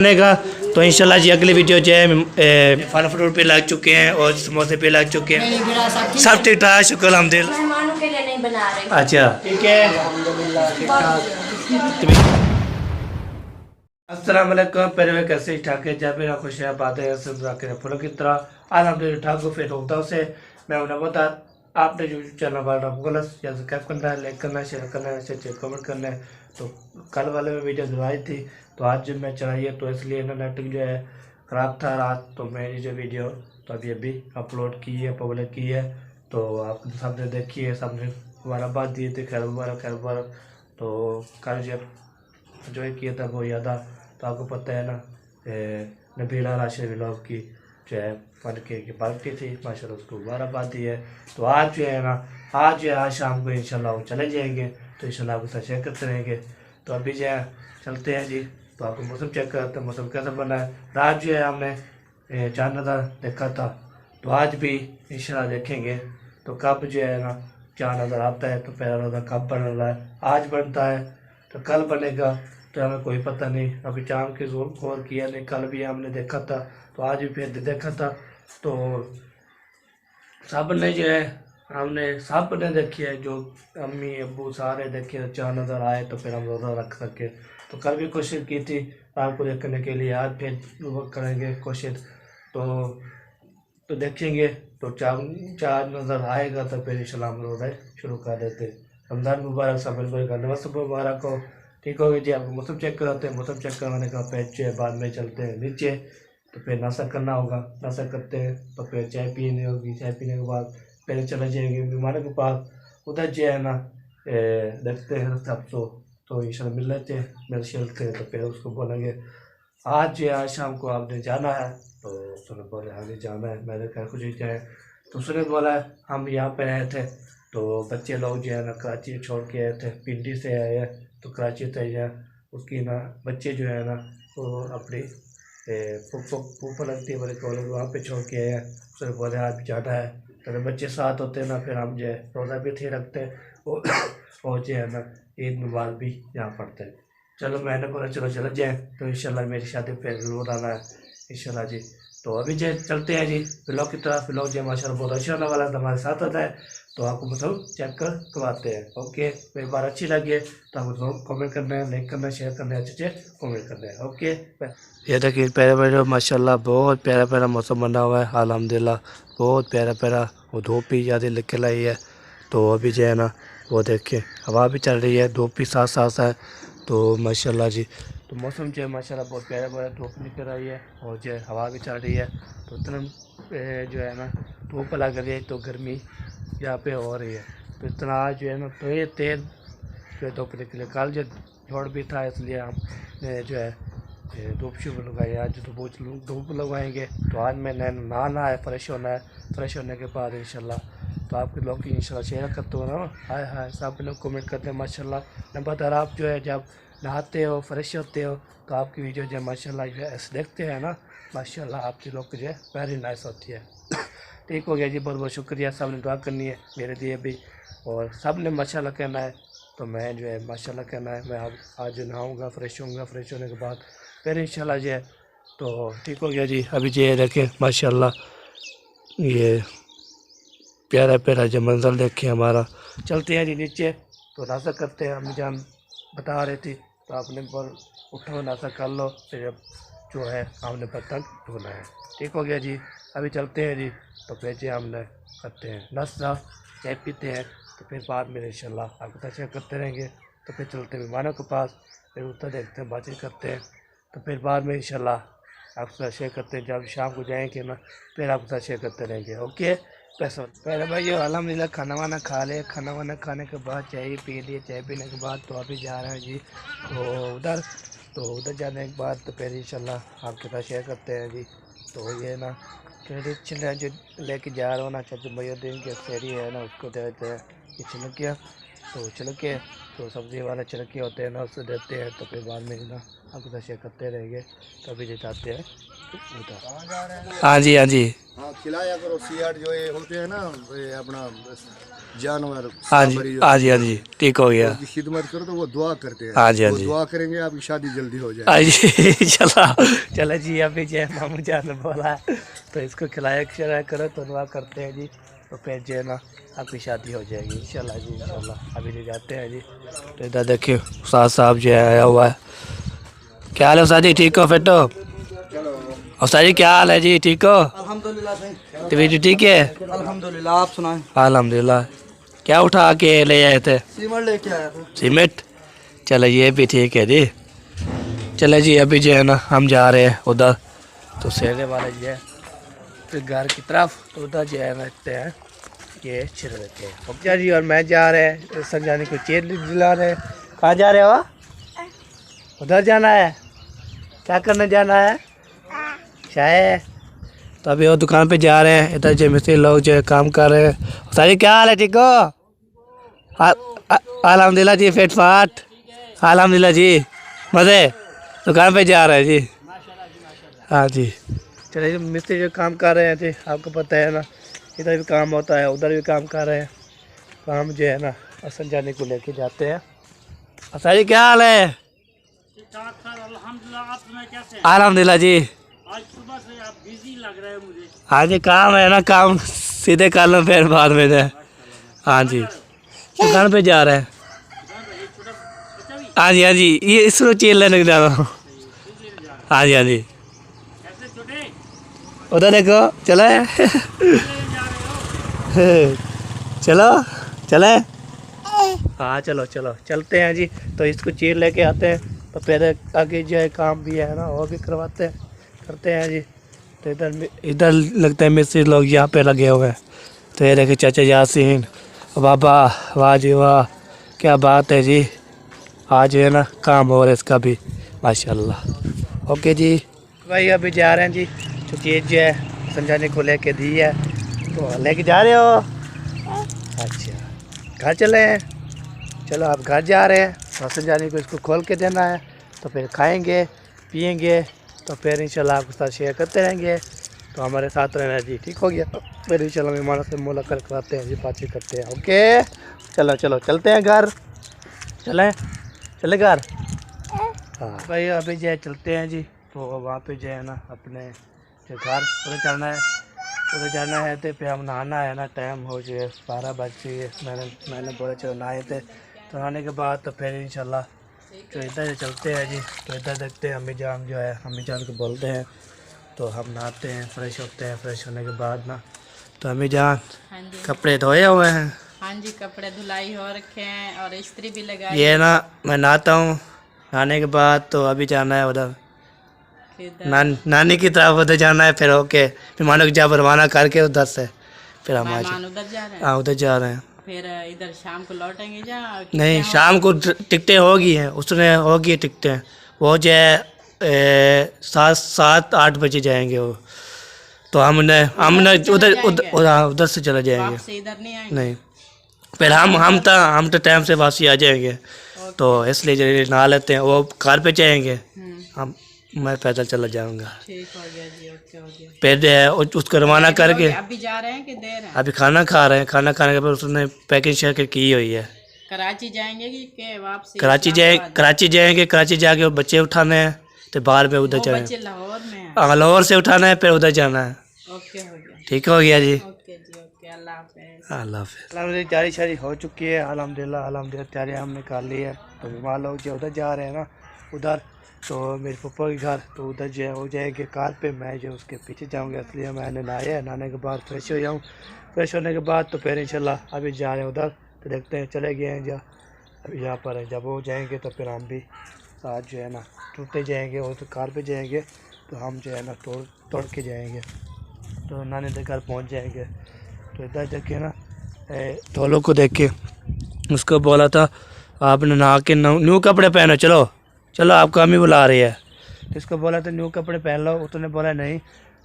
का। तो इंशाल्लाह जी अगली वीडियो जो है फल फ्रूट पे लग चुके हैं और समोसे पे लग चुके हैं। सब ठीक ठाक, शुक्र अल्हम्दुलिल्लाह। मेहमानों के लिए नहीं बना रहे। अच्छा ठीक है। अस्सलाम वालेकुम। पहले कैसे ठाक है जब मेरा खुश है बात है सब के फलों की तरह अल्हम्दुलिल्लाह ठाक को फिर होता से मैं उन्हें बता आपने जो चैनल वाला गलत या सब्सक्राइब करना है, लाइक करना है, शेयर करना है, अच्छे कमेंट करना है। तो कल वाले में वीडियो दिलवाई थी तो आज जब मैं चलाई है तो इसलिए इंटरनेट जो है ख़राब था रात, तो मैंने जो वीडियो तो अभी अपलोड की है, पब्लिक की है। तो आप सबने देखी है, सबने मुबारकबाद दिए थे, खैर मुबारक। तो कल जब जो किया था वो याद आ, तो आपको पता है ना नबीला राशि व्लॉग की जो है फन की पार्टी थी, माशाल्लाह उसको मुबारकबाद दी है। तो आज जो है ना आज शाम को इंशाल्लाह वो चले जाएंगे, तो इंशाल्लाह आपके साथ शेयर करते रहेंगे। तो अभी जो है चलते हैं जी। तो आपको मौसम चेक करते हैं, मौसम कैसा बना है। रात जो है हमने चांद नज़र देखा था, तो आज भी इंशाल्लाह देखेंगे। तो कब जो है ना चांद नज़र आता है तो पहला रोज़ा कब बन रहा है, आज बनता है तो कल बनेगा, तो हमें कोई पता नहीं। अभी चांद की जोर गौर किया नहीं, कल भी हमने देखा था तो आज भी फिर देखा था। तो सब ने जो है हमने सब ने देखी है, जो अम्मी अब्बू सारे देखे, चांद नज़र आए तो फिर हम रोज़ा रख सके। तो कल भी कोशिश की थी आपको देखने के लिए, आज फिर करेंगे कोशिश। तो देखेंगे तो चांद नज़र आएगा तो फिर इंशाल्लाह हम रोज़ा शुरू कर देते। रमज़ान मुबारक, सब मिलकर का नमस्त मुबारक हो। ठीक हो गया जी। आपको मौसम चेक कराते हैं, मौसम चेक करवाने का फिर जो है बाद में चलते हैं नीचे, तो फिर नाश्ता करना होगा, नाश्ता करते हैं तो फिर चाय पीनी होगी, चाय पीने के बाद फिर चले जाएंगे मेहमानों के पास। उधर जो है ना देखते हैं सब तो इंशाल्लाह मिल लेते हैं, मिल चलते हैं। तो फिर उसको बोलेंगे आज जो है आज शाम को आपने जाना है, तो उसने बोले हाँ जाना है। मैंने कहा कुछ ही जाए, तो उसने बोला हम यहाँ पे रहे थे तो बच्चे लोग जो है ना कराची छोड़ के आए थे, पिंडी से आए हैं तो कराची से या उसकी ना बच्चे जो है ना वो अपनी फूफा लगती है बड़े कॉलेज, वहाँ पे छोड़ के आए हैं। उसने बोले आज जाना है, तो बच्चे साथ होते हैं ना फिर हम जो है रोज़ा भी थे रखते हैं और जो है ना ईद नमाज भी यहाँ पढ़ते हैं। चलो मैंने बोला चलो चले जाए, तो इंशाल्लाह मेरी शादी पे ज़रूर आना है इंशाल्लाह जी। तो अभी जो चलते हैं जी ब्लॉग की तरफ। ब्लॉग जो माशाल्लाह बहुत अच्छा लगा वाला हमारे साथ होता है, तो आपको मतलब चेक कर करवाते हैं। ओके, मेरी बात अच्छी लगी है तो आपको जरूर कमेंट करना है, लाइक करना है, शेयर करना है, अच्छे कमेंट करना है। ओके, ये देखिए प्यारे प्यारे माशाल्लाह बहुत प्यारा प्यारा मौसम बना हुआ है अल्हम्दुलिल्लाह, बहुत प्यारा प्यारा। वो धूप भी ज़्यादा निकल आई है, तो अभी जो है ना वो देखिए हवा भी चल रही है, धूप भी साथ साथ है। तो माशाल्लाह जी तो मौसम जो है माशाल्लाह बहुत प्यारा प्यारा, धूप निकल रही है और जो है हवा भी चल रही है। तो इतना जो है ना धूप लग रही है तो गर्मी यहाँ पे हो रही है। तो इतना आज जो है ना तो ये तेज़ जो है धूप निकले, कल जो झोड़ भी था इसलिए हमने जो है धूप शुभ लगाई। आज जो धूप लगवाएंगे तो आज मैं नहाना है, फ्रेश होना है, फ्रेश होने के बाद इंशाल्लाह तो आपके लोग की इंशाल्लाह शेयर करते हो ना। हाय हाय सब लोग कमेंट करते हैं माशाल्लाह। नंबर आप जो है जब नहाते हो फ्रेश होते हो तो आपकी वीडियो जो है माशाल्लाह जो है ऐसे देखते हैं ना, माशाल्लाह आपके लोग की जो है वेरी नाइस होती है। ठीक हो गया जी, बहुत बहुत शुक्रिया। सब ने दुआ करनी है मेरे लिए भी, और सब ने माशाल्लाह कहना है तो मैं जो है माशाल्लाह कहना है। मैं आज नहाऊँगा, फ्रेश होऊंगा, फ्रेश होने के बाद फिर इंशाल्लाह जो है तो ठीक हो गया जी। अभी जो ये देखें माशाल्लाह ये प्यारा प्यारा जो मंजर देखे हमारा। चलते हैं जी नीचे, तो नाश्ता करते हैं। अम्मी जान बता रही थी तो आपने बोल उठो नाश्ता कर लो, फिर जो है हमने बर्तन धोना है। ठीक हो गया जी, अभी चलते हैं जी। तो फिर जी हमने करते हैं नाश्ता, चाय पीते हैं, तो फिर बाद में इंशाल्लाह आपको तशरीह करते रहेंगे। तो फिर चलते हैं मेहमानों के पास, फिर उत्तर देखते हैं, बातचीत करते हैं, तो फिर बाद में इंशाल्लाह आपके साथ शेयर करते हैं। जब शाम को जाएंगे ना फिर आपके साथ शेयर करते रहेंगे। ओके पैसा पहले भाई अल्हम्दुलिल्लाह खाना वाना खा ले, खाना वाना खाने के बाद चाय पी लिए, चाय पीने के बाद तो अभी जा रहे हैं जी तो उधर जाने के बाद तो फिर इंशाल्लाह आपके साथ शेयर करते हैं जी। तो ये ना ट्रेडिशनल है जो लेके जा रहा हूँ ना, चाचा मुहिउद्दीन की फेरी है ना, उसको देते हैं कि चलो क्या तो छिलके, तो सब्ज़ी वाले छिलके होते हैं ना, उससे देते हैं, तो फिर बाद में ना आपको दशे करते रहेंगे, तभी ले जाते हैं उधर। हाँ जी, हाँ जी, हाँ खिलाया करो। सियाट जो ये होते हैं ना, ये अपना जानवर हाँ जी, सांभरी हाँ होती जी, हाँ है, जी, ठीक हो गया। उनकी खिदमत करो तो वो दुआ करते हैं। हाँ जी, हाँ वो जी, दुआ करेंगे आपकी शादी जल्दी हो जाए। हाँ जी चला चलो जी, अभी जो है मामू जान ने बोला है, तो इसको खिलाया खिलाया करो तो दुआ करते हैं जी, तो फिर जो है ना आपकी शादी हो जाएगी इंशाल्लाह जी, इंशाल्लाह। अभी ले जाते हैं जी। तो इधर देखिए उस्ताद साहब जो है आया हुआ है। क्या हाल है उस्ताद जी, ठीक हो फिट हो? उस्ताद जी क्या हाल है जी, ठीक हो? अल्हम्दुलिल्लाह भाई, तबीयत ठीक है? अल्हम्दुलिल्लाह। आप सुनाएं। अल्हम्दुलिल्लाह। क्या उठा के ले आए थे? सीमर लेके आया था। सीमेंट। चलो ये भी ठीक है जी। चले जी, अभी जो है ना हम जा रहे हैं उधर, तो सहने वाले जो है फिर घर की तरफ, तो उधर जो है रखते हैं ये छिड़ देते हैं। पक्का जी और मैं जा रहे हैं संजानी को चेयर दिला रहे हैं। कहाँ जा रहे हो? उधर जाना है? क्या करने जाना है? शायद। तो अभी वो दुकान पे जा रहे हैं, इधर जो मिस्त्री लोग जो है काम कर रहे हैं। सारी क्या हाल है, ठीक हो? अल्हम्दुलिल्लाह जी, फिट फाट अल्हम्दुलिल्लाह जी, मज़े। दुकान पे जा रहे हैं जी। हाँ जी, चलिए मिस्त्री जो काम कर रहे हैं जी, आपको पता है ना, इधर भी काम होता है, उधर भी काम कर रहे हैं। काम जो है ना असन जाने को लेके जाते हैं। असारी क्या हाल है? अल्हम्दुलिल्लाह जी। आज सुबह से आप बिजी लग रहे हैं मुझे। हाँ जी, काम है ना, काम सीधे कर लो फिर बाद में दे। हाँ जी, दुकान पे जा रहे हैं। हाँ जी, हाँ जी, ये इसको चेल लेने जा रहा हूँ। हाँ जी, हाँ जी, कैसे छोटे उधर देखो, चले चलो चले। हाँ चलो चलो चलते हैं जी। तो इसको चीर लेके आते हैं, तो फिर आगे जो है काम भी है ना वो भी करवाते हैं, करते हैं जी। तो इधर इधर लगता है मिस्त्री लोग यहाँ पे लगे हुए हैं। तो ये देखे चाचा यासीन, बाबा, वाह जी वाह, क्या बात है जी। आज है ना काम हो रहा है इसका भी, माशाल्लाह। ओके जी भाई, अभी जा रहे हैं जी, तो चीज़ जो है समझाने को लेके दी है, तो लेके जा रहे हो? अच्छा, घर चले हैं? चलो आप घर जा रहे हैं, तो समझाने को इसको खोल के देना है, तो फिर खाएंगे पिएंगे, तो फिर इंशाल्लाह आपके साथ शेयर करते रहेंगे। तो हमारे साथ रहना जी, ठीक हो गया? फिर इंशाल्लाह मेहमानों से मुलाकात कराते हैं जी, बातचीत करते हैं। ओके चलो चलो चलते हैं घर, चलें चले घर। हाँ भाई, अभी जो है चलते हैं जी। तो वहाँ पे जो है ना अपने जो घर उधर जाना है, उधर जाना है, तो फिर हम नहाना है ना, टाइम हो जाए 12 बज गए। मैंने बोला चलो नहाए थे, तो नहाने के बाद तो फिर इंशाल्लाह तो इधर चलते हैं जी। तो इधर देखते हैं अम्मी जान जो है, अम्मी जान को बोलते हैं, तो हम नहाते हैं, फ्रेश होते हैं। फ्रेश होने के बाद ना तो अम्मी जान हाँ जी, कपड़े धोए हुए हैं। हाँ जी, कपड़े धुलाई हो रखे हैं और इस्त्री भी लगाई ये ना मैं नहाता हूँ, नहाने के बाद तो अभी जाना है उधर इधर नानी की तरफ, उधर जाना है। फिर ओके मेहमानों को जब रवाना करके उधर से फिर हम आज मेहमान उधर जा रहे हैं, हाँ उधर जा रहे हैं। फिर इधर शाम को लौटेंगे जा नहीं, शाम को टिकटें होगी हैं, उसने होगी टिकटें, वो जो है 7-8 बजे जाएंगे वो। तो हमने उधर उधर से चले जाएंगे। वापसी इधर नहीं आएंगे। नहीं, फिर हम तो टाइम से वापसी आ जाएंगे, तो इसलिए जल्दी नहा लेते हैं। वो कार पे जाएंगे, हम मैं पैदल चला जाऊंगा। ठीक हो गया जी, ओके हो गया। फिर उसको रवाना करके अभी जा रहे हैं कि देर है? अभी खाना खा रहे हैं, खाना खाने के बाद उसने पैकिंग शैकिंग की हुई है। कराची जाएंगे कि वापसी? कराची जाएंगे, कराची जाके वो बच्चे उठाने हैं, तो बाहर में उधर वो जाएंगे। बच्चे लाहौर में हैं। लाहौर से उठाना है, फिर उधर जाना है। ओके हो गया, ठीक हो गया जी, ओके जी, ओके, अल्लाह हाफिज़। अल्लाह हाफिज़। अलहमदिल्ला तैयारी शारी हो चुकी है, अल्हम्दुलिल्लाह तैयारी हम निकाल ली है। तो मेहमान लोग जो उधर जा रहे हैं ना उधर, तो मेरे पप्पा के घर, तो उधर जो है हो जाएंगे कार पे, मैं जो उसके पीछे जाऊँगा। इसलिए मैंने नहाया है, नहाने के बाद फ्रेश हो जाऊँ। फ्रेश होने के बाद तो फिर इंशाल्लाह अभी जा रहे हैं उधर, तो देखते हैं चले गए हैं जहाँ अभी यहाँ पर है। जब वो जाएंगे तो फिर हम भी साथ जो है ना टूटते जाएंगे, और तो कार पे जाएंगे, तो हम जो है ना तोड़ के जाएंगे, तो नानी के घर पहुँच जाएंगे। तो इधर देखे ना टोलो को देख के उसको बोला था आपने नहा के न्यू कपड़े पहनो, चलो चलो आपको अम्मी बुला रही है। तो इसको बोला था न्यू कपड़े पहन लो, उसने बोला नहीं।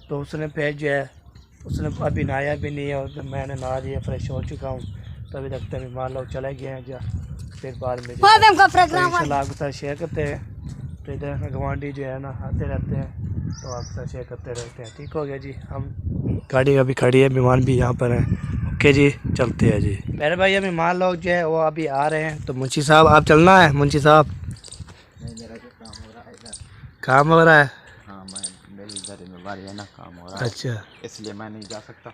तो उसने फिर जो है उसने अभी नहाया भी नहीं है, और मैंने नहा लिया, फ्रेश हो चुका हूँ। तो तो अभी देखते हैं मेहमान लोग चले गए हैं जा, फिर बाद में इंशाल्लाह आपके साथ शेयर करते हैं। तो इधर गवांडी जो है ना आते रहते हैं, तो आपके साथ शेयर करते रहते हैं। ठीक हो गया जी, हम गाड़ी अभी खड़ी है, मेहमान भी यहाँ पर हैं। ओके जी, चलते हैं जी। मेरे भाई मेहमान लोग जो है वो अभी आ रहे हैं, तो मुंशी साहब आप चलना है। मुंशी साहब काम हो रहा है। हाँ, मेरी जिम्मेवारी है ना, काम हो रहा है, अच्छा, इसलिए मैं नहीं जा सकता।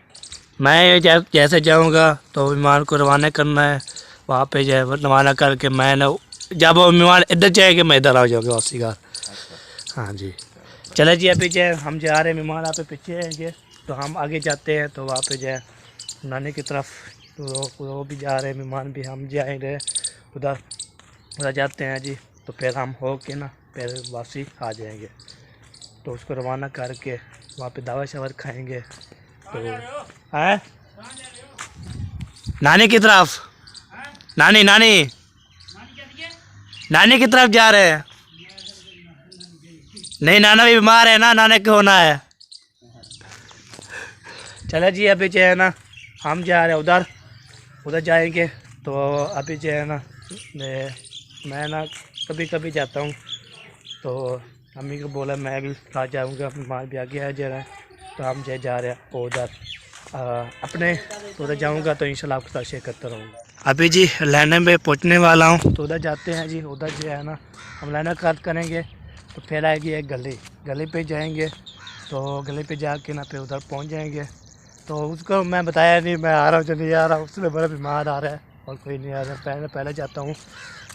मैं जैसे जाऊंगा तो मेहमान को रवाना करना है, वहाँ पे जो है रवाना करके मैं ना जब वो मेहमान इधर जाएंगे मैं इधर आ जाऊँगा वापसी का। हाँ जी, चले जी। अभी जो है हम जा रहे हैं, मेहमान आप पीछे आएंगे तो हम आगे जाते हैं। तो वहाँ पे जो है नानी की तरफ तो वो भी जा रहे हैं, मेहमान भी हम जाएंगे उधर जाते हैं जी। तो फिर हम हो के ना फिर वापसी आ जाएंगे, तो उसको रवाना करके वहाँ पे दावा शावर खाएंगे। तो है नानी की तरफ, नानी की तरफ जा रहे हैं। नहीं, नाना भी बीमार है ना, नाने को होना है। चले जी, अभी जो है ना हम जा रहे हैं उधर जाएंगे। तो अभी जो है ना मैं ना कभी कभी जाता हूँ, तो अम्मी को बोला मैं भी साथ जाऊँगा, बीमार भी आगे आ जा रहा है। तो हम जो जा रहे हैं उधर अपने, तो उधर जाऊँगा तो इंशाल्लाह आपके साथ शेयर करता रहूँगा। अभी जी लाने में पहुँचने वाला हूँ, तो उधर जाते हैं जी। उधर जो है ना हम लाना काट करेंगे, तो फिर आएगी एक गली पे जाएंगे। तो गली पे जाके ना फिर उधर पहुँच जाएंगे। तो उसको मैं बताया नहीं मैं आ रहा हूँ, जो नहीं आ रहा हूँ, उसने बड़ा बीमार आ रहा है और कोई नहीं आ रहा है। पहले जाता हूँ,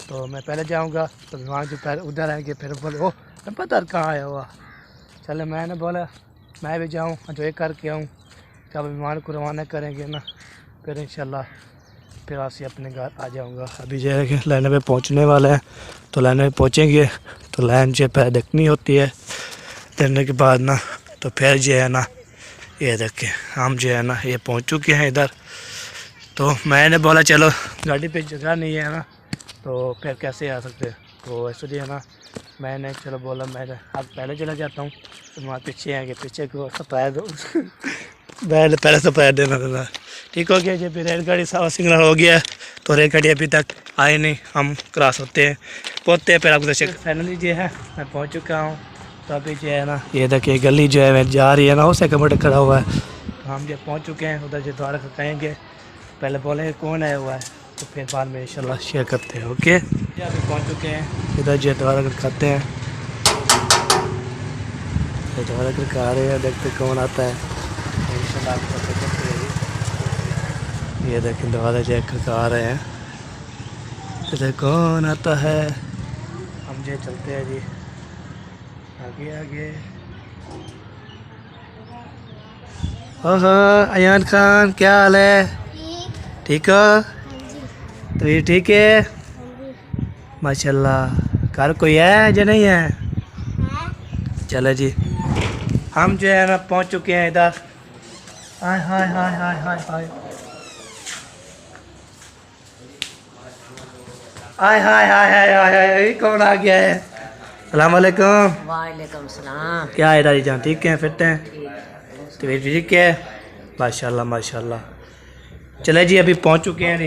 तो मैं पहले जाऊँगा तो बीमार जो पहले उधर आएंगे, फिर बोले ओ मैं पता कहाँ आया हुआ। चले मैंने बोला मैं भी जाऊँ जो करके आऊँ, जब बीमार को रवाना करेंगे ना फिर इंशाल्लाह फिर वापसी अपने घर आ जाऊँगा। अभी जो है कि लाइन पे पहुँचने वाला है, तो लाइन में पहुँचेंगे तो लाइन जो पहले देखनी होती है, देखने के बाद ना तो फिर जो है ना ये देखें हम जो है ना ये पहुँच चुके हैं इधर। तो मैंने बोला चलो गाड़ी पे जगह नहीं है ना, तो फिर कैसे आ सकते। तो इसलिए ना मैंने चलो बोला मैं अब पहले चला जाता हूँ, तो वहाँ पीछे आएंगे, पीछे को सप्लाई दो मैंने पहले सप्लाई देना था। ठीक हो गया जी, फिर रेलगाड़ी सावा सिग्नल हो गया, तो रेलगाड़ी अभी तक आई नहीं, हम क्रॉस होते हैं पहुँचते हैं फिर आपको दर्शक। फाइनली जो है मैं पहुँच चुका हूँ। तो अभी जो है ना ये देखिए गली जो है मैं जा रही है ना, उस किलोमीटर खड़ा हुआ है। तो हम जो पहुँच चुके हैं उधर जो द्वारा कहेंगे, पहले बोलेंगे कौन आया हुआ है, तो फिर बाद में इंशाल्लाह शेयर करते हैं। ओके, अभी पहुँच चुके हैं इधर जो द्वारा खाते हैं, द्वारा खा रहे हैं, देखते कौन आता है इंशाल्लाह आपको पता करते हैं। ये देखें द्वारा जो खा रहे हैं, इधर कौन आता है। हम जो चलते हैं जी आगे। ओहो अयान खान क्या हाल है, ठीक हो? तो ये ठीक है माशाल्लाह। घर कोई है जो नहीं है? चलो जी, हम जो है ना पहुंच चुके हैं इधर। हाय हाय हाय हाय हाय हाय हाय हाय हाय हाय हाय हाय, कौन आ गया है? सलाम वालेकुम। वालेकुम सलाम। क्या है दादी जान, ठीक है, फिट हैं? तो ठीक है माशाल्लाह माशाल्लाह। चले जी, अभी पहुंच चुके हैं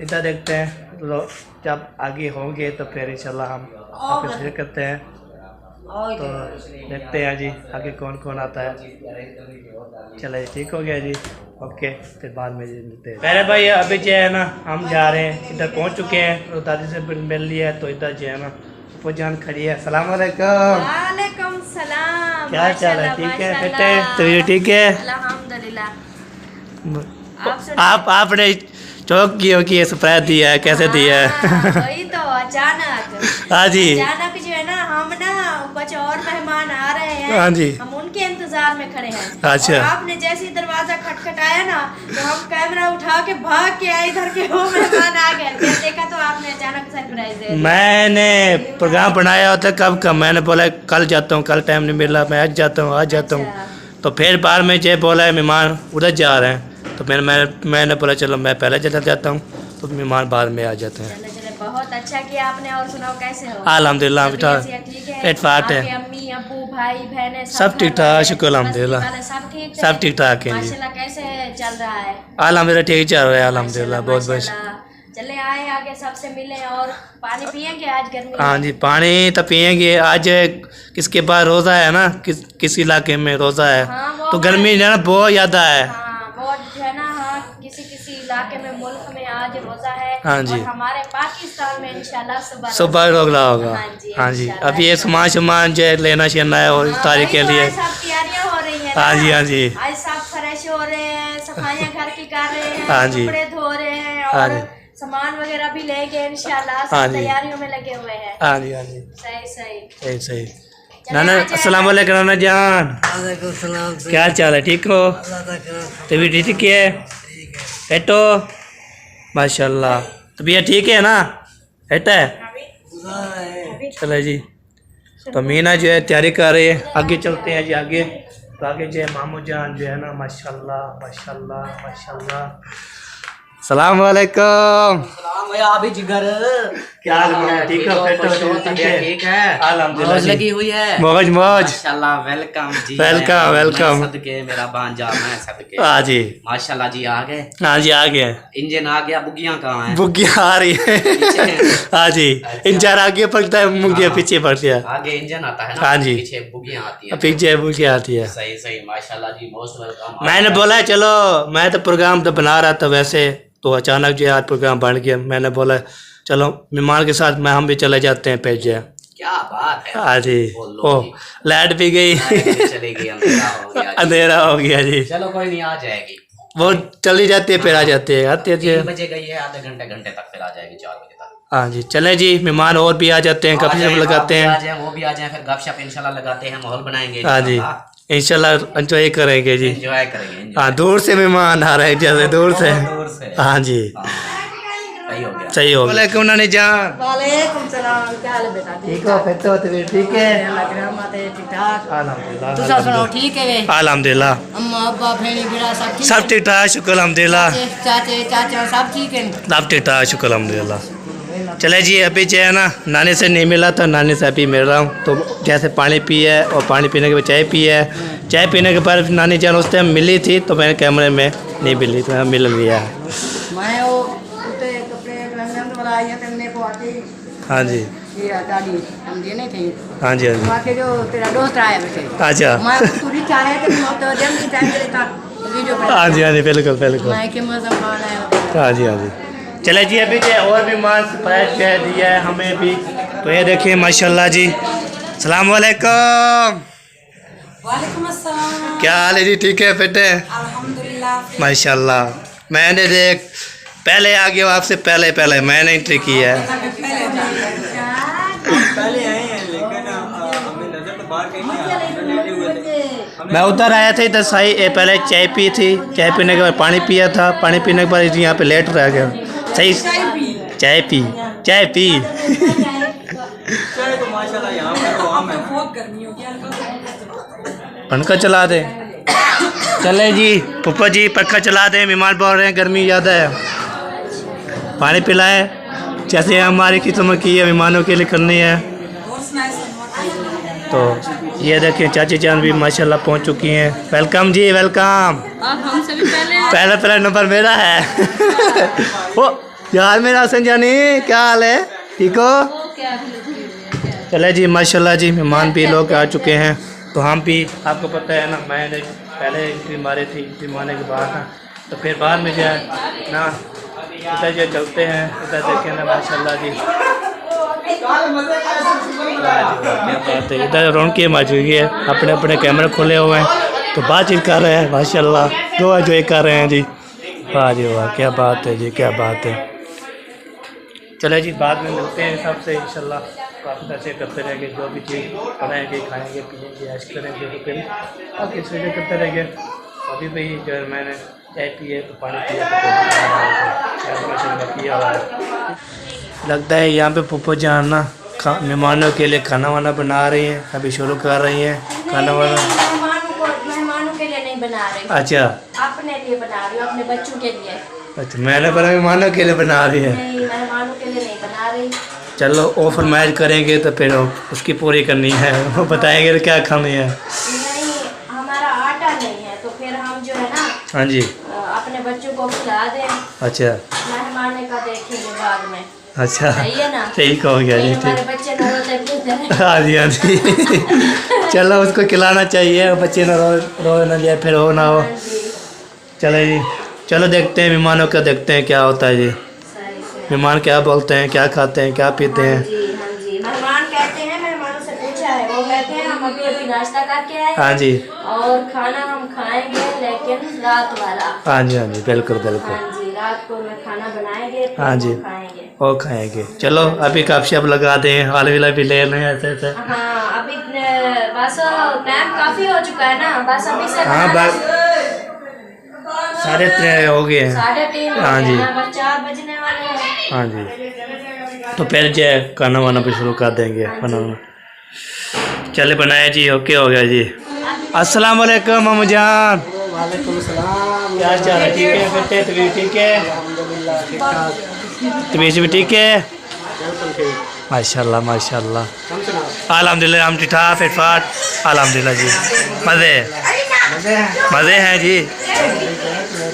इधर देखते हैं, तो जब आगे होंगे तो फिर इंशाल्लाह हम आपको शेयर करते हैं। तो देखते हैं जी आगे कौन कौन आता है। चले ठीक हो गया जी, ओके, फिर बाद में मिलते हैं। मेरे भाई अभी जो है ना हम जा रहे हैं, इधर पहुंच चुके हैं, तो दादी से मिल लिया है। तो इधर जो है ना जान खड़ी है। सलाम वालेकुम। वालेकुम सलाम। क्या चाल है, ठीक है, फिट है? तो ये ठीक है अल्हम्दुलिल्लाह। आपने चौक की हो कि ये सरप्राइज दिया है, कैसे दिया है? वही तो अचानक हाँ जी, अचानक जो है ना हम ना कुछ और मेहमान आ रहे हैं, हाँ जी, हम उनके इंतजार में खड़े हैं। अच्छा। और आपने जैसे ही दरवाजा खटखटाया ना, तो हम कैमरा उठा के भाग के आए इधर के, वो मेहमान आ गए। फिर देखा तो आपने अचानक सरप्राइज दे दिया। मैंने प्रोग्राम बनाया होता कब का, मैंने बोला कल जाता हूँ, कल टाइम नहीं मिला, मैं आज जाता हूँ। तो फिर बाद में जो बोला है मेहमान उधर जा रहे हैं, तो मैंने बोला चलो मैं पहले चला जाता हूँ, तो मेहमान बाद में आ जाते हैं। चले बहुत बहुत अच्छा किया आपने। और सुनाओ कैसे हो? अल्हम्दुलिल्लाह बेटा, तबीयत ठीक है? पेट फाट है। आपके अम्मी अब्बू भाई बहनें सब ठीक ठाक, शुक्र अल्हम्दुलिल्लाह। सब ठीक है? सब ठीक ठाक है जी। माशाल्लाह। कैसे चल रहा है? अल्हम्दुलिल्लाह ठीक चल रहा है अल्हम्दुलिल्लाह, बहुत बहुत। माशाल्लाह। चले आए आगे सबसे मिले और पानी पियेंगे आज गर्मी में? हाँ जी, पानी तो पियेंगे। आज किसके पास रोज़ा है ना, किस इलाके में रोज़ा है, हाँ, वो तो गर्मी जो है ना बहुत ज़्यादा है। हाँ बहुत जो है ना, हाँ किसी किसी इलाके में मुल्क में आज रोजा है। हाँ जी। और हमारे पाकिस्तान में इंशाल्लाह सुबह रोक रहा होगा। हाँ जी, इंशाल्लाह, अब ये सामान जो है लेना शेना है और इफ्तारी के लिए। सब तैयारियां हो रही है। हाँ जी, हाँ जी। आज सब फ्रेश हो रहे हैं, सफाइयां घर की कर रहे हैं, हाँ जी। कपड़े धो रहे हैं हाँ और जी। सामान वगैरह भी लेंगे इंशाल्लाह। हाँ सब जी। तैयारियों में लगे हुए हैं। हाँ जी, हाँ जी, सही सही। सही सही। नाना अस्सलाम वालेकुम नाना जान, क्या हाल चाल है? ठीक हो? तबीयत ठीक है? बैठो। माशाल्लाह, तबीयत ठीक है ना? बैठा है। चलो जी, तो मीना जो है तैयारी कर रही है। आगे चलते हैं जी आगे। तो आगे जो है मामू जान जो है ना, माशाल्लाह माशाल्लाह माशाल्लाह। सलाम वालेकुम। सलाम भैया अभी जिगर क्या हाल है? ठीक हो? फिट हो? ठीक है, अल्हम्दुलिल्लाह मौज जी। लगी हुई है। मौज मौज। माशाल्लाह, वेलकम जी। वेलकम, मैं वेलकम। सदके मेरा भांजा, मैं सदके। हाँ जी, माशाल्लाह जी, आ गए। हाँ जी आ गया। इंजन आ गया, बुगियां कहाँ हैं? बुग्गिया आ रही है। हाँ जी, इंजन आगे पड़ता है, मुग्गिया पीछे पड़ती है। आगे इंजन आता है ना, हाँ जी। पीछे बुगियां आती है। पीछे बुग्गिया आती है। सही सही, माशाल्लाह जी, मोस्ट वेलकम। मैंने बोला चलो, मैं तो प्रोग्राम तो बना रहा था वैसे, तो अचानक जो है आज प्रोग्राम बन गया। मैंने बोला चलो मेहमान के साथ हम भी चले जाते हैं पेज जाए। क्या बात है। हाँ जी। बोलो ओ जी। लाइट भी गई, चली गई, अंधेरा हो गया जी। अंधेरा हो गया जी। चलो कोई नहीं, आ जाएगी। वो चली जाती है फिर आ जाती है, आती है। 3 बजे गई है, आधे घंटे तक, फिर आ जाएगी 4 बजे तक। हाँ जी, चले जी, मेहमान और भी आ जाते हैं, आ गपशप जाएं, लगाते आप भी आ हैं। जाएं, वो भी आ जाएं, फिर गपशप इंशाल्लाह लगाते हैं, माहौल बनाएंगे। हाँ जी, इंशाल्लाह एंजॉय करेंगे जी। एंजॉय करेंगे, enjoy। हाँ, दूर से मेहमान आ रहे हैं, जैसे दूर से। बहुत दूर से। हाँ जी, सही हो गया। सही हो गया। वालेकुम नानी जान, वालेकुम सलाम। क्या हाल है बेटा? ठीक हो? फिर तो तबीयत ठीक है? लग रहा माते ठीक ठाक। अल्हम्दुलिल्लाह। तुसा सुनाओ ठीक है वे? अल्हम्दुलिल्लाह, अम्मा अब्बा भेड़ी बिड़ा सब ठीक सब ठीक ठाक, शुक्र अल्हम्दुलिल्लाह। चाचे चाचा सब ठीक है? सब ठीक ठाक, शुक्र अल्हम्दुलिल्लाह। चले जी, अभी जो है ना नानी से नहीं मिला था, नानी से अभी मिल रहा हूँ। तो जैसे पानी पिया है और पानी पीने के बाद चाय पी है। चाय पीने के बाद नानी जान उस टाइम मिली थी, तो मैंने कैमरे में नहीं मिली, तो मिल लिया। मैं वो उते कपड़े रंगन वाला आई है तेरे को आके हाँ जी, ये दादी हम देने थे। हाँ जी, हाँ जी। वहाँ के जो तेरा दोस्त आया वैसे अच्छा, मैं पूरी चाह रहे थे तो जम की टाइम देता वीडियो बना। हाँ जी, हाँ जी, बिल्कुल बिल्कुल। मैं के मजा खाना है। हाँ जी, हाँ जी। चले जी, अभी जो और भी माल सरप्राइज कह दिया है हमें भी। तो ये देखिए माशाल्लाह जी। सलाम वालेकुम। वालेकुम अस्सलाम। क्या हाल है जी? ठीक है, फिट है? अल्हम्दुलिल्लाह। माशाल्लाह। मैंने देख पहले आ गया आपसे, पहले मैंने एंट्री की है। पहले आए हैं लेकिन हमें नजर तो बाहर कहीं नहीं आ रहा, लेटे हुए थे। मैं उधर आया था इधर सही, पहले चाय पी थी, चाय पीने के बाद पानी पिया था, पानी पीने के बाद यहाँ पे लेट रह गया। सही, चाय पी चाय तो माशाल्लाह यहाँ पे तो आम है। बहुत गर्मी हो गया। पंखा चला दे। चले जी पप्पा जी, पंखा चला दें, मेहमान बोल रहे हैं गर्मी ज़्यादा है। पानी पिलाएं, जैसे हमारी खिदमत की है मेहमानों के लिए करनी है। और सुनाए तो ये देखिए चाची जान भी माशाल्लाह पहुंच चुकी हैं। वेलकम जी, वेलकम। अब हमसे भी पहले पहला नंबर मेरा है। ओ यार मेरा हसन जानी, क्या हाल है? ठीक हो? क्या चले जी माशाल्लाह जी, मेहमान भी लोग आ चुके हैं। तो हम भी, आपको पता है ना, मैंने पहले एंट्री मारी थी, एंट्री मारने के बाद ना, तो फिर बाद में जो है ना इधर जो चलते हैं, इधर देखें ना माशाल्लाह जी, क्या बात है। इधर रौनक मौजूद है, अपने अपने कैमरे खोले हुए हैं, तो बातचीत कर रहे हैं माशाल्लाह, दुआ जो कर रहे हैं जी। वाह जी वाह, क्या बात है जी, क्या बात है। चले जी, बाद में मिलते हैं सबसे इंशाल्लाह। काफ़ी ऐसे करते रहेंगे, जो भी चीज़ बनाएंगे, खाएंगे, पिएंगे, ऐश करेंगे, तो फिर बाकी चीज़ें करते रहेंगे। अभी भी जो है मैंने चाय पी है, तो पानी पिया, तो पिया हुआ है। लगता है यहाँ पे पप्पू जान ना मेहमानों के लिए खाना वाना बना रही हैं, अभी शुरू कर रही हैं खाना वाना। मेहमानों के लिए नहीं बना रही, अच्छा, अपने लिए बना रही हूँ, अपने बच्चों के लिए। अच्छा, मैंने बना मेहमानों के लिए बना रही है। नहीं, मेहमानों के लिए नहीं बना रही गई। चलो वो फरमाइश करेंगे तो फिर उसकी पूरी करनी है, वो बताएंगे तो क्या खानी है। नहीं, हमारा आटा नहीं है तो फिर हम जो है ना हाँ जी, अपने बच्चों को खिला दें, अच्छा मेहमान का देखेंगे बाद में। अच्छा, सही है ना? ठीक हो गया जी, हमारे ठीक। बच्चे न रोते पीते हैं। हाँ जी, हाँ जी। चलो उसको खिलाना चाहिए, बच्चे ना रो ना जाए फिर हो ना हो। हाँ जी, चलो जी, चलो देखते हैं मेहमानों का, देखते हैं क्या होता है जी। सही से। मेहमान क्या बोलते हैं, क्या खाते हैं, क्या पीते हाँ हैं। जी, हाँ जी। मेहमान कहते हैं, मेहमानों से पूछा है, वो कहते हैं हम अभी नाश्ता करके आए हाँ जी, और खाना हम खाएंगे लेकिन रात वाला। हाँ जी, हाँ जी, बिल्कुल बिल्कुल। हाँ जी, रात को मैं खाना बनाएंगे फिर हाँ जी, वो खाएंगे। और खाएंगे। चलो अभी काफी अब लगा दें, हाल विला भी ले लें ऐसे ऐसे। हाँ, अभी बस टाइम काफी हो चुका है ना, बस अभी से हाँ, बस 3:30 हो गए हैं। 3:30 हो हाँ गए जी, हैं, बस 4 बजने वाले हैं। हाँ जी, तो फिर जो है खाना वाना भी शुरू कर देंगे बनाना। चले बनाया जी, ओके हो गया जी। अस्सलाम वालेकुम मामू जान। वालेकुम सलाम। क्या हाल चाल है, ठीक है? फिर तबीयत ठीक है? अल्हम्दुलिल्लाह ठीक ठाक। तबीयत भी ठीक है? बिल्कुल ठीक। माशाल्लाह माशाल्लाह। हम सुनाओ। अल्हम्दुलिल्लाह हम ठीक ठाक फिट फाट, अल्हम्दुलिल्लाह जी। मज़े हैं जी।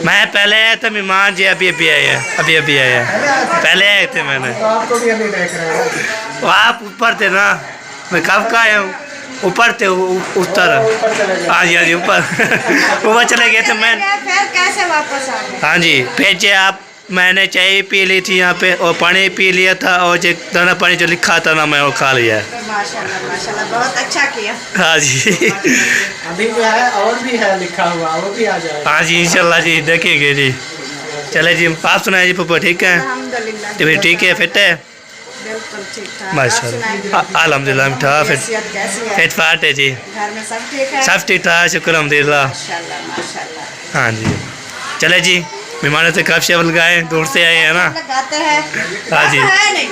मैं पहले आया था, मेहमान जी अभी अभी आए हैं, अभी अभी आए हैं, पहले आए थे मैंने। तो आपको भी अभी देख रहे हैं। वो आप ऊपर थे ना, मैं कब का आया हूँ, ऊपर थे उतर। हाँ जी, हाँ जी, ऊपर ऊपर चले गए थे मैं। फिर कैसे वापस आ गए? हाँ जी, फिर जो आप मैंने चाय पी ली थी यहाँ पे और पानी पी लिया था, और जो दाना पानी जो लिखा था ना मैं वो खा लिया है। माशाल्लाह माशाल्लाह, बहुत अच्छा किया। हाँ जी। अभी जो है और भी है लिखा हुआ, वो भी आ जाएगा। हाँ जी, इंशाल्लाह जी, देखेंगे जी। चले जी, आप सुनाए जी पप्पा, ठीक है? अल्हम्दुलिल्लाह, तबीयत ठीक है, फिट है? बिल्कुल ठीक ठाक। माशाल्लाह, अल्हम्दुलिल्लाह हम ठीक, कैसी है? फिट फाट है जी, घर में सब ठीक है? सब ठीक ठाक, शुक्र अल्हम्दुलिल्लाह। माशाल्लाह माशाल्लाह। हाँ जी, चले जी, मेहमानों से कब शब लगाए, दूर से आए हैं ना। लगाते हैं। हाँ जी, है नहीं?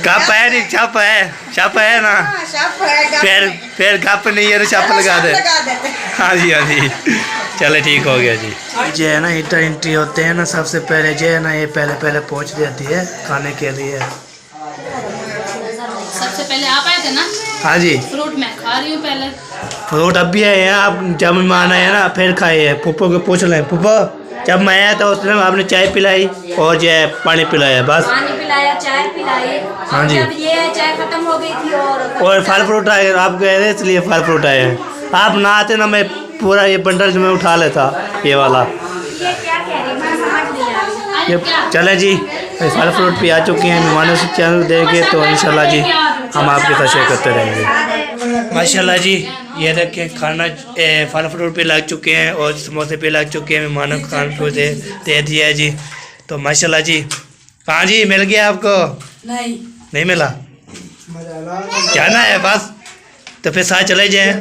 कप है नहीं, छप है ना। हाँ, शप है, गप फिर नहीं। फिर कप नहीं है तो छप लगा दे। लगा देते हैं। हाँ जी, हाँ जी, चले ठीक हो गया जी। जो है ना इंटर एंट्री होते हैं ना, सबसे पहले जो है ना ये पहले पहुँच जाती है खाने के लिए। सबसे पहले आप आए थे ना, हाँ जी, फ्रूट मैं खा रही हूँ पहले। फ्रूट अब भी आए हैं, आप जब मेहमान आए ना फिर खाए हैं। पुप्पो को पूछ लें, पुप्पो जब मैं आया था उस टाइम आपने चाय पिलाई और जो है पानी पिलाया, बस। पानी पिलाया, चाय पिलाई। हाँ जी। जब ये चाय खत्म हो गई थी और फल फ्रूट आए, आप गए थे इसलिए फल फ्रूट आए हैं। आप ना आते ना मैं पूरा ये बंडल जो मैं उठा लेता, ये वाला। ये क्या कह रही है, मैं समझ नहीं आ रही। ये चले जी, फल फ्रूट भी आ चुके हैं, मेहमानों से चैनल देंगे तो इंशाल्लाह जी हम आपके साथ शेयर करते रहेंगे। माशाल्लाह जी, ये देखें खाना फल फ्रूट भी लग चुके हैं और समोसे भी लग चुके हैं, मेहमानों को खान को दे दिया है जी। तो माशाल्लाह जी, हाँ जी, मिल गया आपको? नहीं मिला, जाना है बस, तो फिर साथ चले जाएं।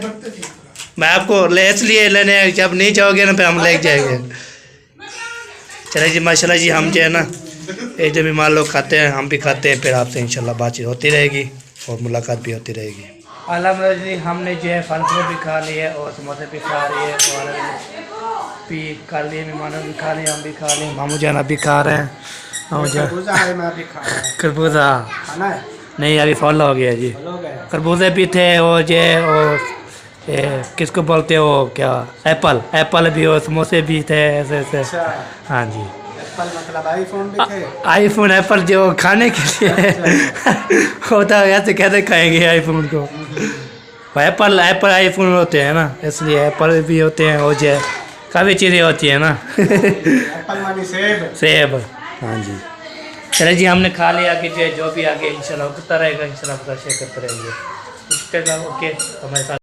मैं आपको इसलिए लेने, जब नहीं जाओगे ना फिर हम ले जाएंगे। चले जी, माशाल्लाह जी, हम जो है ना एक जब मेहमान लोग खाते हैं, हम भी खाते हैं, फिर आपसे इंशाल्लाह बातचीत होती रहेगी और मुलाकात भी होती रहेगी। अल्हम्दुलिल्लाह हमने जो है फल फ्रूट भी खा लिए और समोसे भी खा लिए और भी कर लिए, मेहमानों भी खा लिए, हम भी खा लिए, मामू जान भी खा रहे हैं। मामू जान खरबूजा नहीं, अभी फॉलो हो गया जी। खरबूजे भी थे और जो किसको बोलते हो क्या, एप्पल भी और समोसे भी थे, ऐसे ऐसे। हाँ जी, मतलब आईफोन भी थे। आईफोन एप्पल जो खाने के लिए होता है, ऐसे कैसे खाएंगे आईफोन को। एप्पल आईफोन होते हैं ना, इसलिए एप्पल भी होते हैं और जो काफ़ी चीज़ें होती हैं ना। एप्पल मानी सेब। हाँ जी, चले जी, हमने खा लिया कि जो भी आगे इंशाल्लाह होता रहेगा, इंशाल्लाह शेयर करते रहेंगे। ओके, हमारे साथ।